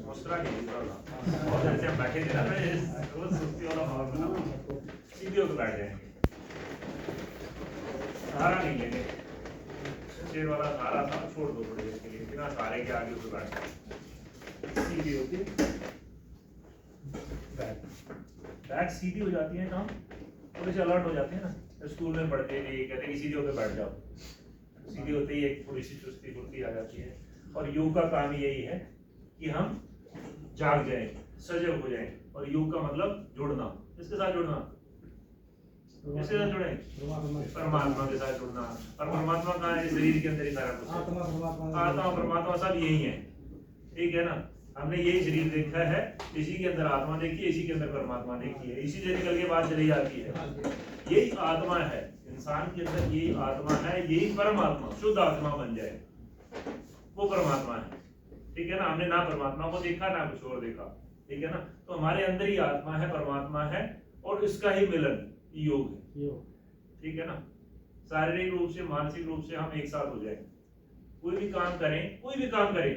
मुस्कुरा के दिख रहा था और जैसे हम बैठे थे ना रोज सुस्ती वाला माहौल बना, सीधे होकर बैठ जाएंगे, सहारा नहीं लेंगे, शेर वाला सहारा था छोड़ दो थोड़ी देर के लिए, बिना सहारे के आगे उसे बैठ सीधी होती बैक सीधी हो जाती है, काम थोड़े से अलर्ट हो जाते हैं ना। स्कूल में पढ़ते थे कहते हैं कि सीधे होकर बैठ जाओ, सीधे होते ही एक थोड़ी सी चुस्ती फुर्ती आ जाती है। और योग का काम यही है कि हम जाग जाएं, सजग हो जाएं। और योग का मतलब जुड़ना, किसके साथ जुड़ना, किसके साथ जुड़े, परमात्मा के साथ जुड़ना। और परमात्मा कहाँ है, शरीर के अंदर ही सारा कुछ है, आत्मा परमात्मा सब यही है, ठीक है ना। हमने यही शरीर देखा है, इसी के अंदर आत्मा देखी है, इसी के अंदर परमात्मा देखी है, इसी से निकल के बात चली जाती है। यही आत्मा है, इंसान के अंदर यही आत्मा है, यही परमात्मा शुद्ध आत्मा बन जाए वो परमात्मा है, ठीक है ना। हमने ना परमात्मा को देखा ना कुछ और देखा, ठीक है ना। तो हमारे अंदर ही आत्मा है, परमात्मा है, और इसका ही मिलन योग है, ठीक है ना। शारीरिक रूप से मानसिक रूप से हम एक साथ हो जाए, कोई भी काम करें, कोई भी काम करें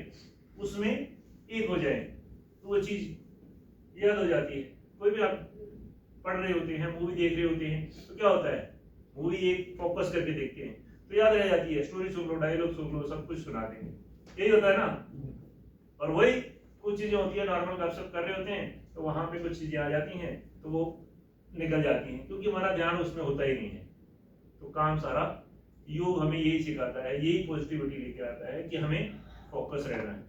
उसमें एक हो जाए तो वो चीज याद हो जाती है। कोई भी आप पढ़ रहे होते हैं, मूवी देख रहे होते हैं, तो क्या होता है, मूवी एक फोकस करके देखते हैं तो याद रह जाती है, स्टोरी सुन लो, डायलॉग सुन लो, सब कुछ सुना देंगे, यही होता है ना। और वही कुछ चीजें होती है, नॉर्मल गपशप कर रहे होते हैं तो वहां पे कुछ चीजें आ जाती हैं तो वो निकल जाती हैं, क्योंकि हमारा ध्यान उसमें होता ही नहीं है। तो काम सारा योग हमें यही सिखाता है, यही पॉजिटिविटी लेके आता है कि हमें फोकस रहना है,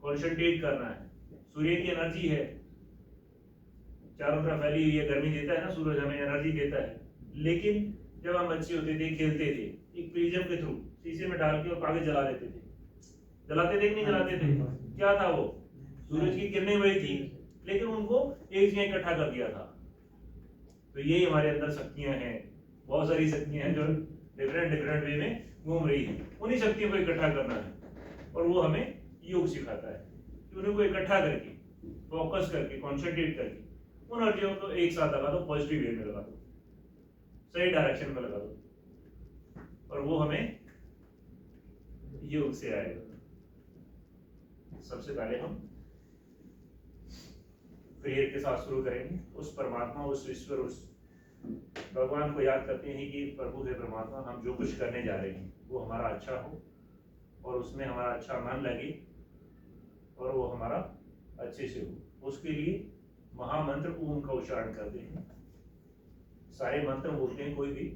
कॉन्सेंट्रेट करना है। सूर्य की एनर्जी है, चारों तरफ फैली हुई है, गर्मी देता है ना सूरज, हमें एनर्जी देता है। लेकिन जब हम बच्चे होते थे, खेलते थे, एक प्रिज्म के थ्रू शीशे में डाल के और कागज जला देते थे, जलाते थे कि नहीं जलाते थे, क्या था वो, सूरज की किरणें वही थी, लेकिन उनको एक जगह इकट्ठा कर दिया था। तो यही हमारे अंदर शक्तियां हैं, बहुत सारी शक्तियां हैं जो डिफरेंट वे में घूम रही है, उन्हीं शक्तियों को इकट्ठा करना है। और वो हमें योग सिखाता है कि उनको इकट्ठा करके, फोकस करके, कॉन्सेंट्रेट करके उन एनर्जियों को एक साथ लगा दो, पॉजिटिव वे में लगा दो, सही डायरेक्शन में लगा दो, और वो हमें योग से आएगा। सबसे पहले हम प्रेयर के साथ शुरू करेंगे। उस परमात्मा, उस ईश्वर, उस भगवान को याद करते हैं कि प्रभु है परमात्मा, हम जो कुछ करने जा रहे हैं वो हमारा अच्छा हो और उसमें हमारा अच्छा मन लगे और वो हमारा अच्छे से हो। उसके लिए महामंत्र ओम का उच्चारण करते हैं। सारे मंत्र बोलते हैं, कोई भी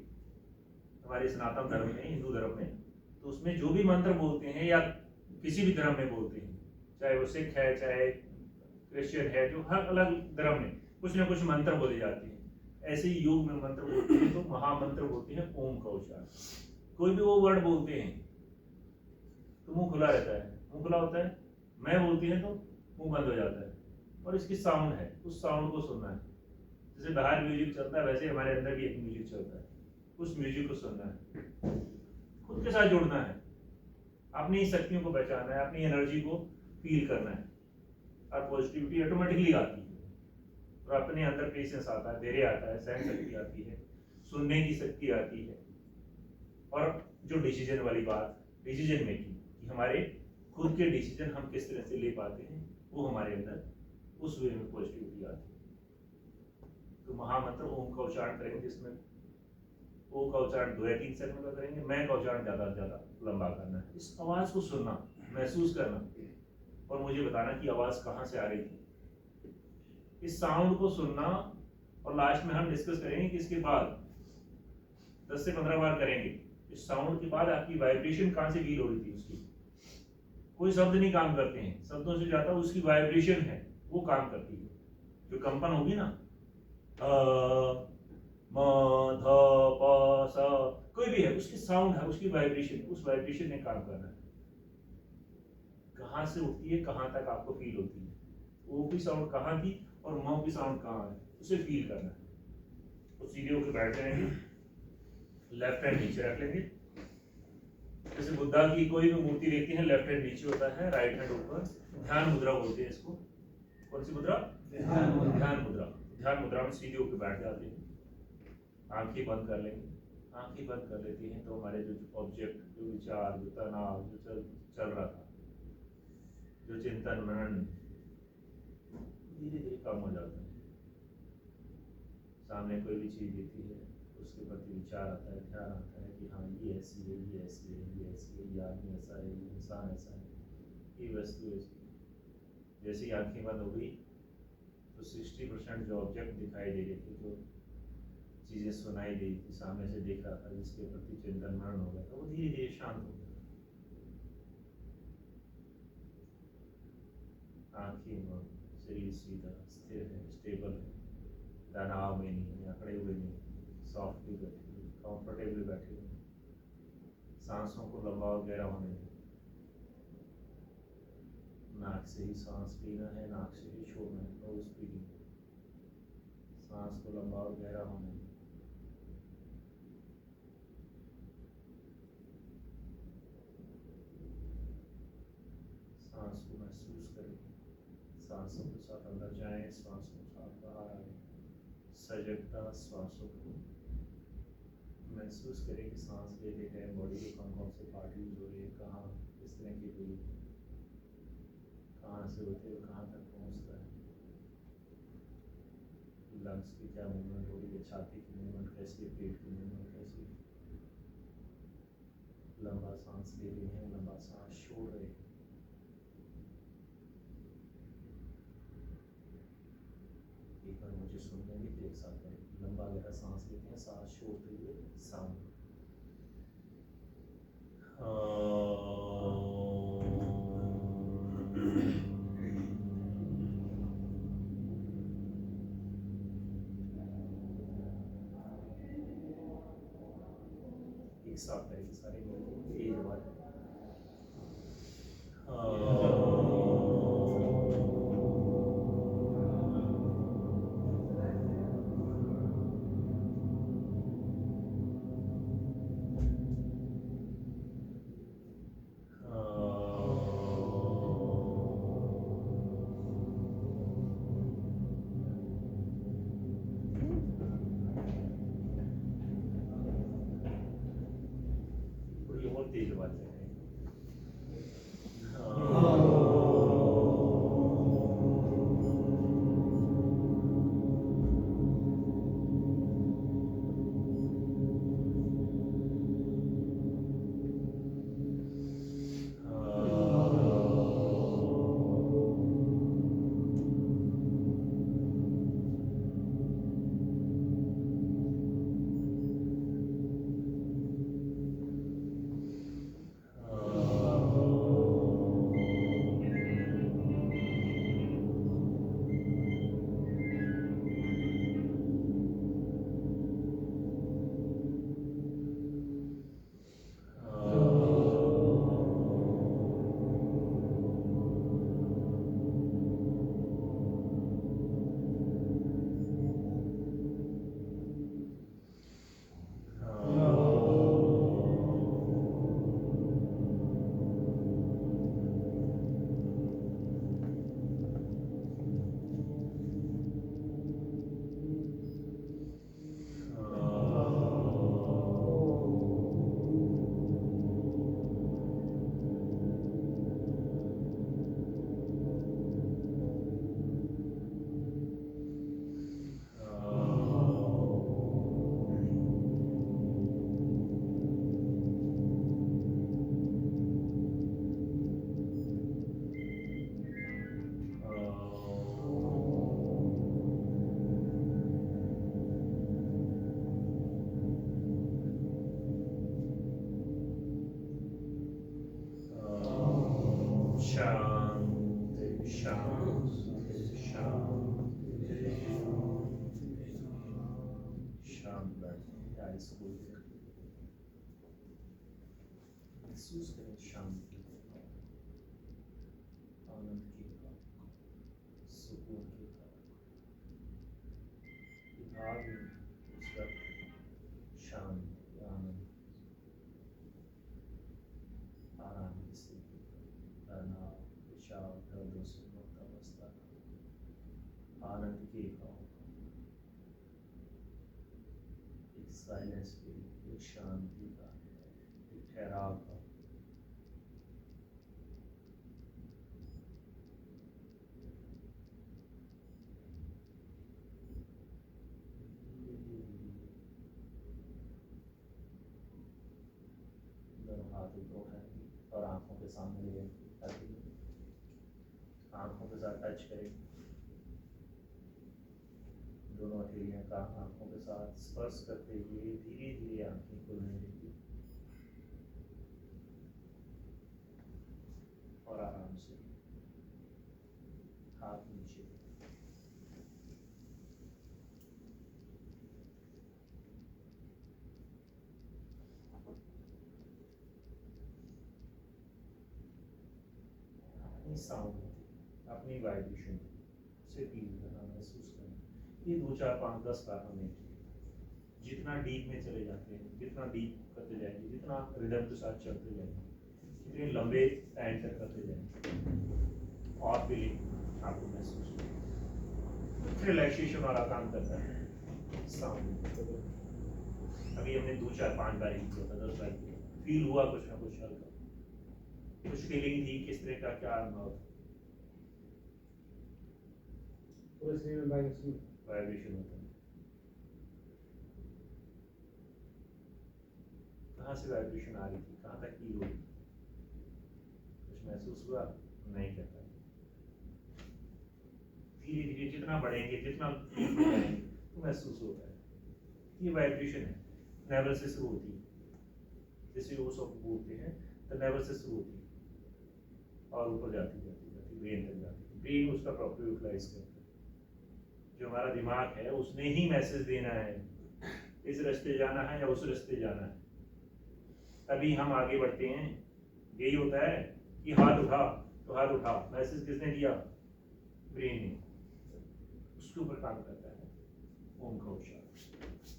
हमारे सनातन धर्म में, हिंदू धर्म में, तो उसमें जो भी मंत्र बोलते हैं या किसी भी धर्म में बोलते हैं, चाहे वो सिख है, चाहे क्रिश्चियन है, जो हर अलग धर्म में कुछ ना कुछ मंत्र बोले जाते हैं। ऐसे ही योग में मंत्र बोलते हैं तो महामंत्र बोलते हैं ओम का उच्चारण। कोई भी वो वर्ड बोलते हैं तो मुंह खुला रहता है, मुंह खुला होता है, मैं बोलती है तो मुंह बंद हो जाता है, और इसकी साउंड है, उस साउंड को सुनना है। जैसे बाहर म्यूजिक चलता है वैसे हमारे अंदर भी एक म्यूजिक चलता है, उस म्यूजिक को सुनना है, खुद के साथ जुड़ना है, अपनी शक्तियों को पहचानना है, अपनी एनर्जी को फील करना है, और पॉजिटिविटी ऑटोमेटिकली आती है। और अपने अंदर पेशेंस आता है, धैर्य आता है, सहन शक्ति आती है, सुनने की शक्ति आती है। और जो डिसीजन वाली बात, डिसीजन मेकिंग, कि हमारे खुद के डिसीजन हम किस तरह से ले पाते हैं, वो हमारे अंदर उस वे में पॉजिटिविटी आती है। तो महामंत्र ओम का उच्चारण करेंगे, जिसमें ओ का उच्चारण 2 या 3 सेकंड का करेंगे, मैं का उच्चारण ज्यादा से ज्यादा लंबा करना है। इस आवाज को सुनना, महसूस करना, और मुझे बताना कि आवाज कहाँ से आ रही थी। इस साउंड को सुनना, और लास्ट में हम डिस्कस करेंगे कि इसके बाद 10 से 15 बार करेंगे। इस साउंड के बाद आपकी वाइब्रेशन कहाँ से फील हो रही थी उसकी। कोई शब्द नहीं काम करते हैं, शब्दों से ज्यादा उसकी वाइब्रेशन है वो काम करती है। जो कंपन होगी ना, म ध प स, कोई भी है, उसकी साउंड है, उसकी वाइब्रेशन, उस वाइब्रेशन ने काम करना है। कहाँ से उठती है, कहाँ तक आपको फील होती है, वो की साउंड कहाँ थी और म की साउंड कहाँ है, उसे फील करना है। तो सीधे होकर बैठ जाएंगे, लेफ्ट हैंड नीचे रख लेंगे। जैसे बुद्धा की कोई भी मूर्ति देखती है, लेफ्ट हैंड नीचे होता है, राइट हैंड ऊपर। ध्यान मुद्रा बोलते हैं इसको। कौन सी मुद्रा? ध्यान मुद्रा। ध्यान मुद्रा में सीधे होकर बैठ जाते हैं, आंखें बंद कर लेंगे। आंखें बंद कर लेते हैं तो हमारे जो ऑब्जेक्ट, जो विचार, जो तनाव, जो चल रहा था, जो चिंतन मनन धीरे धीरे कम हो जाता है। सामने कोई भी चीज़ दिखती है, उसके प्रति विचार आता है, ध्यान आता है कि हाँ ये ऐसी है, ये ऐसी है, ये ऐसी है, ये आदमी ऐसा है, ये इंसान ऐसा है, ये वस्तु ऐसी है। जैसे ही आँखें बंद हो गई तो 60% जो ऑब्जेक्ट दिखाई दे रहे थे, जो चीज़ें सुनाई दी थी, सामने से दिख रहा था, जिसके प्रति चिंतन मनन हो गया था, वो धीरे धीरे शांत हो गया। आँखें बंद, शरीर सीधा स्थिर है, स्टेबल है, तनाव में नहीं है, अकड़े हुए नहीं, सॉफ्टली बैठे हुए, कंफर्टेबली बैठे हुए। सांसों को लंबा और गहरा होने दें। नाक से ही सांस लेना है, नाक से ही छोड़ना है, नो स्पीडिंग। सांस को लंबा और गहरा होने दें। सांस को महसूस करें, सांसों के साथ अंदर जाएं, सांसों के साथ बाहर आए। सजगता श्वासों को महसूस करें कि सांस लेते टाइम बॉडी के कौन कौन से पार्ट यूज हो रहे हैं, कहाँ किस तरह की हुई, कहाँ से होते हुए कहाँ तक पहुँचता है, लंग्स की क्या मूवमेंट हो रही है, छाती की मूवमेंट कैसी है, पेट की मूवमेंट कैसी है। लंबा सांस ले रहे हैं, लंबा सांस छोड़ रहे हैं। एक बार मुझे सुन लेंगे फिर एक साथ करें। लंबा गहरा सांस लेते हैं, सांस छोड़ते हुए साउंड। एक साथ करेंगे सारे मिलकर तेज आवाज। थोड़ी और तेज आवाज करें। शांति शांति शांति शांत बैठे, आइस खोल के महसूस करें शांति, आनंद की भाव, सुकून की भाव। भाव उस वक्त शांति, आनंद, आराम की स्थिति, तनाव, विचार, दर्दों से मुक्त अवस्था, आनंद की भाव, एक साइलेंस की, एक शांति का, एक ठहराव का। दोनों हाथ ऊपर उठाएंगे और आंखों के सामने ले आएंगे, आंखों के साथ टच करेंगे, दोनों हथेलियों का आंखों के साथ स्पर्श करते हुए धीरे धीरे आंखें खुलने देंगे और आराम से हाथ नीचे। अपनी साउंड, अपनी वाइब्रेशन से फील करना, महसूस करना। ये 2 4 5 10 बार हमें जितना डीप में चले जाते हैं, जितना डीप करते जाएंगे, जितना रिदम के साथ चलते जाएंगे, जितने लंबे टाइम तक करते जाएंगे और फीलिंग आपको महसूस होगी, रिलैक्सेशन वाला काम करता है साउंड। अभी हमने 2 4 5 बार ही किया था, 10 बार किया, फील हुआ कुछ ना कुछ हल्का, कुछ फीलिंग थी, किस तरह का क्या अनुभव, पूरे शरीर में वाइब्रेशन होता है। कहाँ से वाइब्रेशन आ रही थी, कहाँ तक फील हुई, कुछ महसूस हुआ? नहीं करता। धीरे धीरे जितना बढ़ेंगे, जितना तो महसूस होता है। ये वाइब्रेशन है, नेवल से शुरू होती है, जैसे वो सब बोलते हैं तो नेवल से शुरू होती है और ऊपर जाती जाती जाती ब्रेन तक जाती है। ब्रेन उसका प्रॉपर यूटिलाइज करता है। जो हमारा दिमाग है उसने ही मैसेज देना है, इस रास्ते जाना है या उस रास्ते जाना है, तभी हम आगे बढ़ते हैं। यही होता है कि हाथ उठा तो हाथ उठा, मैसेज किसने दिया? ब्रेन ने, उसके ऊपर काम करता है ओम का उच्चारण।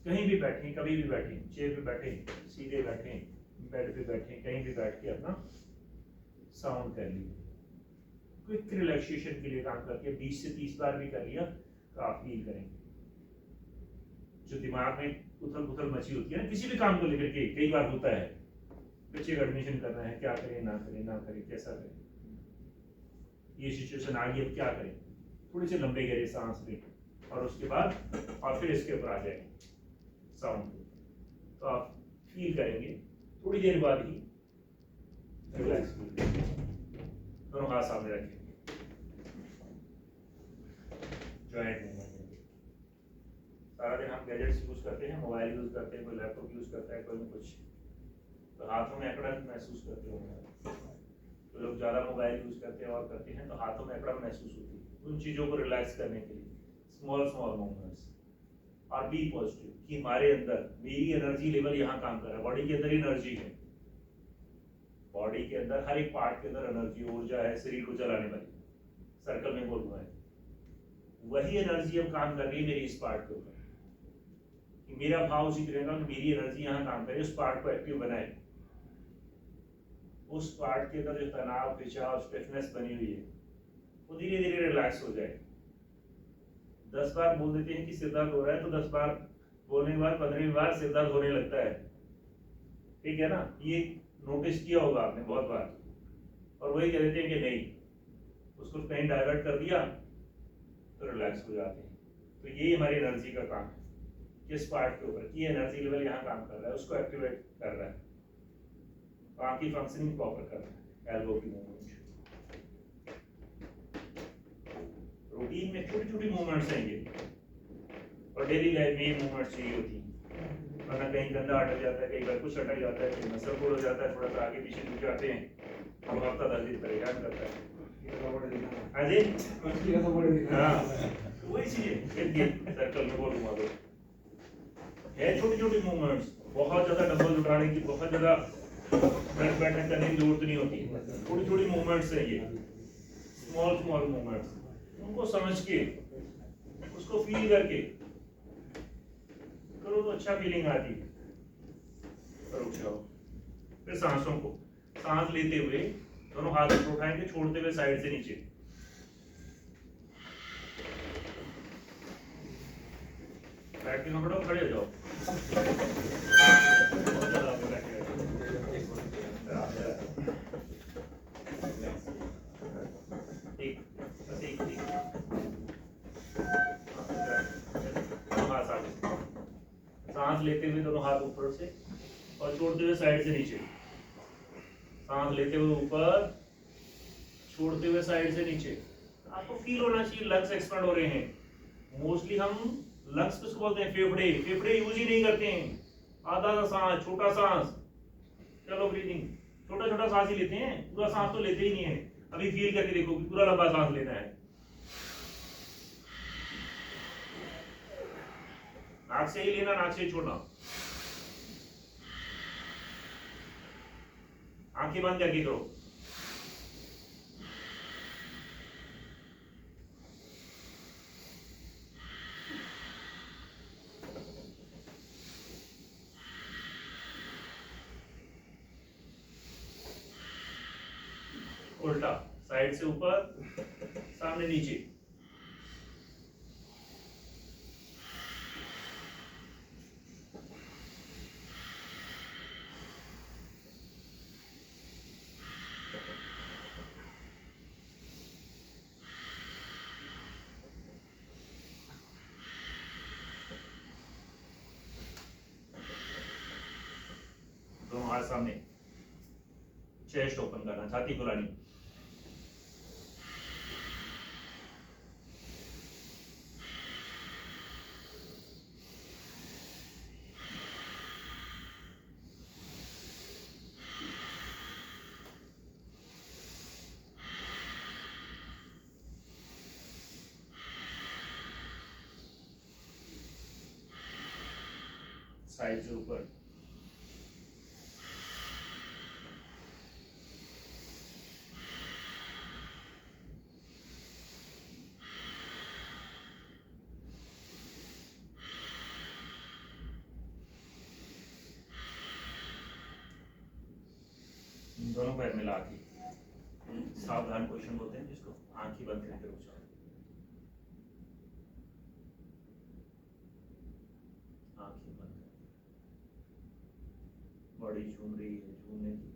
कहीं भी बैठे, कभी भी बैठे, चेयर पे बैठे, सीधे बैठे, बेड पे बैठे, कहीं भी बैठ के अपना साउंड कर लीजिए। क्विक रिलैक्सेशन के लिए काम करके 20 से 30 बार भी कर लिया तो आप फील करेंगे। जो दिमाग में उथल पुथल मची होती है ना किसी भी काम को लेकर के, कई बार होता है बच्चे का एडमिशन करना है, क्या करें ना करें, ना करें कैसा करें, ये सिचुएशन आ गई अब क्या करें, थोड़े से लंबे गहरे सांस लें और उसके बाद और फिर इसके ऊपर आ जाए साउंड, तो आप फील करेंगे थोड़ी देर बाद ही रिलैक्स फील करेंगे। दोनों हाथ सामने रखेंगे, जॉइंट मूवमेंट। सारा दिन हम गैजेट्स यूज करते हैं, मोबाइल यूज करते हैं, कोई लैपटॉप यूज करता है, कोई कुछ, तो हाथों में अकड़न महसूस करते होंगे। तो लोग ज़्यादा मोबाइल यूज करते हैं और करते हैं तो हाथों में अकड़न महसूस होती है। उन चीज़ों को रिलैक्स करने के लिए स्मॉल स्मॉल मूवमेंट्स और बी पॉजिटिव कि हमारे अंदर मेरी एनर्जी लेवल यहाँ काम कर रहा है। बॉडी के अंदर एनर्जी है, बॉडी के अंदर हर एक पार्ट के अंदर एनर्जी, ऊर्जा है शरीर को चलाने वाली, सर्कल में बोलना है। वही एनर्जी अब काम कर रही है मेरी इस पार्ट के ऊपर। मेरा भाव उसी तरह का, मेरी एनर्जी यहाँ काम करे, उस पार्ट को एक्टिव बनाए, उस पार्ट के अंदर जो तनाव, खिंचाव, स्टिफनेस बनी हुई है वो धीरे धीरे रिलैक्स हो जाए। 10 बार बोल देते हैं कि सिर दर्द हो रहा है तो 10 बार बोलने के बाद 15वीं बार सिर दर्द होने लगता है, ठीक है ना। ये नोटिस किया होगा आपने बहुत बार, और वही कह देते हैं कि नहीं, उसको कहीं डाइवर्ट कर दिया तो रिलैक्स हो जाते हैं। तो यही हमारी एनर्जी का काम है, किस पार्ट के ऊपर की एनर्जी लेवल यहाँ काम कर रहा है उसको एक्टिवेट कर रहा है, बाकी फंक्शनिंग प्रॉपर कर रहा है। एल्बो की मूवमेंट, रूटीन में छोटी छोटी मूवमेंट्स हैं ये, और डेली लाइफ में ये मूवमेंट्स चाहिए होती हैं, वरना कहीं गंदा अटक जाता है, कहीं बार कुछ अटक जाता है, कहीं मसल पुल हो जाता है, थोड़ा सा आगे पीछे झुक जाते हैं, अब हफ्ता 10 दिन परेशान करता है। अजय हाँ, वही चीजें सर्कल में बोल घुमा दो है, छोटी छोटी मूवमेंट्स, बहुत ज्यादा डंबल उठाने की, बहुत ज्यादा बैठक करने की जरूरत नहीं होती। थोड़ी थोड़ी मूवमेंट्स है ये, स्मॉल स्मॉल मूवमेंट्स, उनको समझ के उसको फील करके करो तो अच्छा फीलिंग आती है। रुक जाओ, फिर सांसों को, सांस लेते हुए दोनों हाथ उठाएंगे, छोड़ते हुए साइड से नीचे, बैठ के खड़े हो जाओ। सांस लेते हुए दोनों हाथ ऊपर से और छोड़ते हुए साइड से नीचे, सांस लेते हुए ऊपर, छोड़ते हुए साइड से नीचे। आपको फील होना चाहिए लंग्स एक्सपेंड हो रहे हैं। मोस्टली हम लंग्स किसको बोलते हैं? फेफड़े। फेफड़े यूज ही नहीं करते हैं। आधा सा सांस, छोटा सांस, चलो ब्रीदिंग, छोटा छोटा सांस ही लेते हैं, पूरा सांस तो लेते ही नहीं है। अभी फील करके देखो कि पूरा लंबा सांस लेना है। नाक से ही लेना, नाक से ही छोड़ना। आंखें बंद करके करो। उल्टा, साइड से ऊपर, सामने नीचे। दोनों हाथ सामने, चेस्ट ओपन करना, छाती खुलानी। साइड से ऊपर, दोनों पैर मिला के सावधान पोजीशन बोलते हैं जिसको, आंखें बंद करके रुक जाओ। आंखें बंद करके, बॉडी झूम रही है, झूमने की।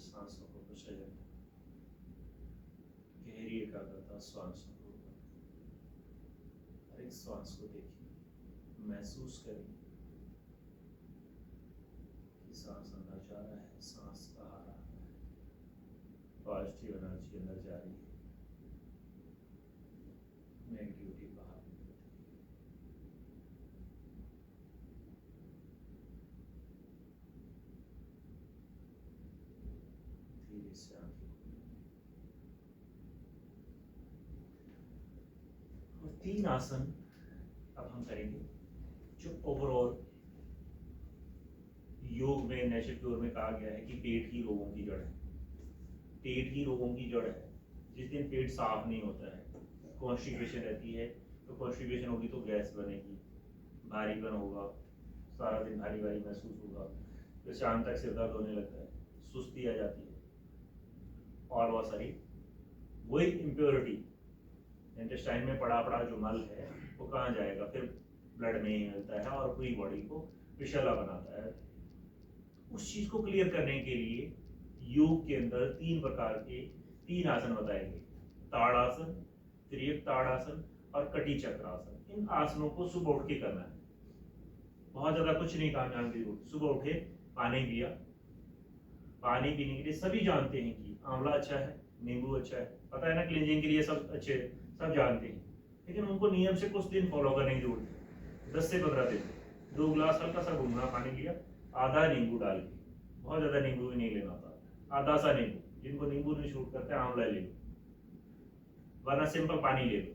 सांसों को कुछ गहरी एकाग्रता श्वासों को, हर एक श्वास को देखिए, महसूस करें कि सांस अंदर जा रहा है, सांस बाहर आ रहा है, पॉजिटिव एनर्जी अंदर जा रही है, नेगेटिविटी बाहर निकलती है। धीरे से आंखें और 3 आसन अब हम करेंगे जो ओवरऑल योग में, नेचर क्योर में कहा गया है कि पेट ही रोगों की जड़ है। पेट ही रोगों की जड़ है। जिस दिन पेट साफ नहीं होता है, कॉन्स्टिपेशन रहती है, तो कॉन्स्टिपेशन होगी तो गैस बनेगी, भारीपन होगा, सारा दिन भारी भारी महसूस होगा, फिर शाम तक सिर दर्द होने लगता है, सुस्ती आ जाती है, और बहुत सारी वही इम्प्योरिटी इंटेस्टाइन में पड़ा पड़ा जो मल है वो कहाँ जाएगा? फिर ब्लड में ही मिलता है और पूरी बॉडी को विषैला बनाता है। उस चीज को क्लियर करने के लिए योग के अंदर 3 प्रकार के 3 आसन बताएंगे। ताड़ासन, त्रियक ताड़ासन और कटी चक्रासन। इन आसनों को सुबह उठ के करना है। बहुत ज्यादा कुछ नहीं काम जानते हो। सुबह उठे, पानी पिया, पानी पीने के लिए सभी जानते हैं कि आंवला अच्छा है, नींबू अच्छा है, पता है ना, क्लींजिंग के लिए सब अच्छे, सब जानते हैं, लेकिन उनको नियम से कुछ दिन फॉलो करने की जरूरत है। 10 से 15 दिन 2 गिलास हल्का सा गुनगुना पानी लिया, आधा नींबू डाल के, बहुत ज्यादा नींबू भी नहीं लेना था, आधा सा नींबू, जिनको नींबू नहीं शूट करते आंवला ले लो, वरना सिंपल पानी ले लो।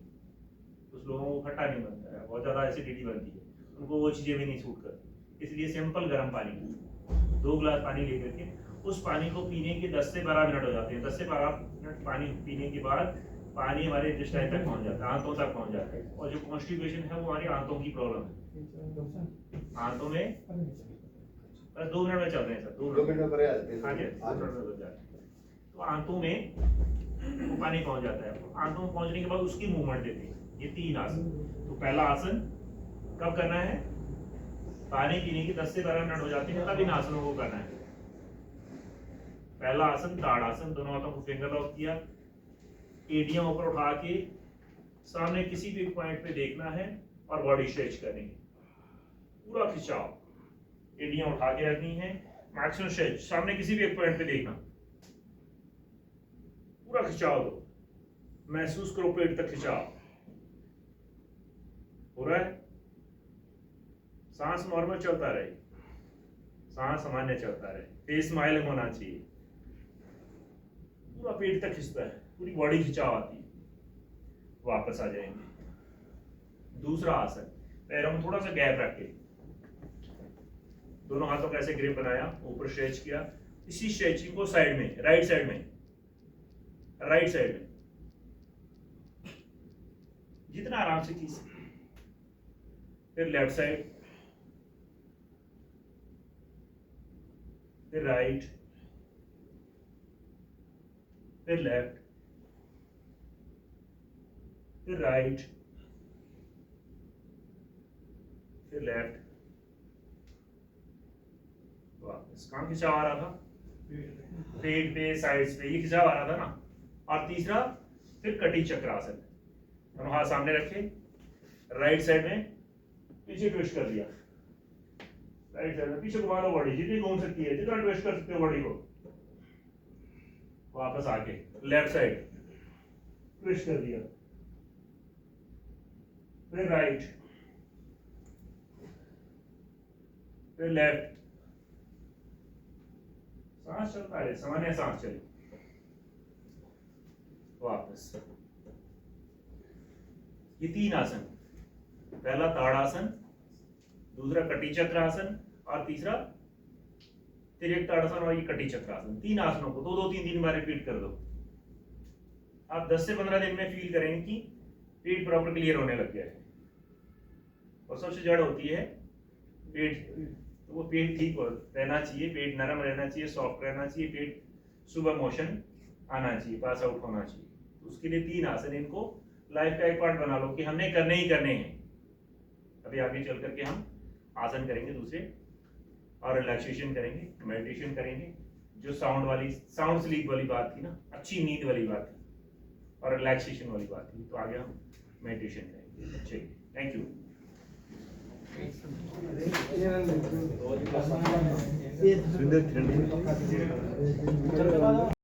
कुछ लोगों को खट्टा नहीं बनता है, बहुत ज्यादा एसिडिटी बनती है, उनको वो चीजें भी नहीं शूट करती, इसलिए सिंपल गर्म पानी, 2 गिलास पानी लेकर के उस पानी को पीने के 10 से 12 मिनट हो जाते हैं। 10 से 12 मिनट पानी पीने के बाद पानी हमारे इंटेस्टाइन तक पहुंच जाता है, आंतों तक पहुंच जाता है। और जो कॉन्स्टिपेशन है वो हमारी आंतों की प्रॉब्लम है। आंतों में बस 2 मिनट में चल रहे हैं सर, 2 मिनट में हाँ जी, 2 मिनट में हो जाते हैं। तो आंतों में वो पानी पहुंच जाता है। आंतों में पहुंचने के बाद उसकी मूवमेंट देते हैं। ये 3 आसन। तो पहला आसन कब करना है? पानी पीने के 10 से 12 मिनट हो जाते हैं तब इन आसनों को करना है। पहला आसन ताड़ासन, दोनों हाथों को फिंगर लॉक किया, एडियम ऊपर उठा के सामने किसी भी पॉइंट पे देखना है और बॉडी स्ट्रेच करनी है, पूरा खिंचाव, एड़ियां उठा के रखनी है, मैक्सिमम स्ट्रेच, सामने किसी भी एक पॉइंट पे देखना, पूरा खिंचाव दो, महसूस करो पेट तक खिंचाव हो रहा है। सांस नॉर्मल चलता रहे, सांस सामान्य चलता रहे, फेस स्माइलिंग होना चाहिए, पूरा पेट तक खिंचता है, पूरी बॉडी खिंचाव आती है। वापस आ जाएंगे। दूसरा आसन, पैरों में थोड़ा सा गैप रख के दोनों हाथों का ऐसे ग्रिप बनाया, ऊपर स्ट्रेच किया, इसी स्ट्रेचिंग को साइड में, राइट साइड में, राइट साइड में जितना आराम से खींच सकते, फिर लेफ्ट साइड, फिर राइट, फिर लेफ्ट, फिर राइट, फिर लेफ्ट, वापस। कहाँ खिंचाव आ रहा था? पेट पे, साइड्स पे, ये खिंचाव आ रहा था ना। और तीसरा फिर कटी चक्रासन, दोनों हाथ सामने रखे, राइट साइड में पीछे ट्विस्ट कर दिया, राइट साइड में पीछे घुमा लो बॉडी, जितनी घूम सकती है, जितना ट्विस्ट कर सकते हो बॉडी को। वापस आके लेफ्ट साइड ट्विस्ट कर दिया, फिर राइट, फिर लेफ्ट, सांस चलता है, सामान्य सांस चले, वापस। ये तीन आसन, पहला ताड़ासन, दूसरा कटी चक्रासन और तीसरा तिर्यक ताड़ासन और ये कटी चक्रासन। तीन आसनों को 2-2 3 बार रिपीट कर दो। आप 10 से 15 दिन में फील करेंगे कि पेट प्रॉपर क्लियर होने लग गया है। और सबसे जड़ होती है पेट, तो वो पेट ठीक रहना चाहिए, पेट नरम रहना चाहिए, सॉफ्ट रहना चाहिए, पेट सुबह मोशन आना चाहिए, पास आउट होना चाहिए। तो उसके लिए तीन आसन, इनको लाइफ का एक पार्ट बना लो कि हमने करने ही करने हैं। अभी आगे चल करके हम आसन करेंगे दूसरे, और रिलैक्सेशन करेंगे, मेडिटेशन करेंगे, जो साउंड स्लीप वाली बात थी ना, अच्छी नींद वाली बात थी, और रिलैक्सेशन वाली बात थी। तो आगे हम मेडिटेशन करेंगे। चलिए, थैंक यू। सुंदर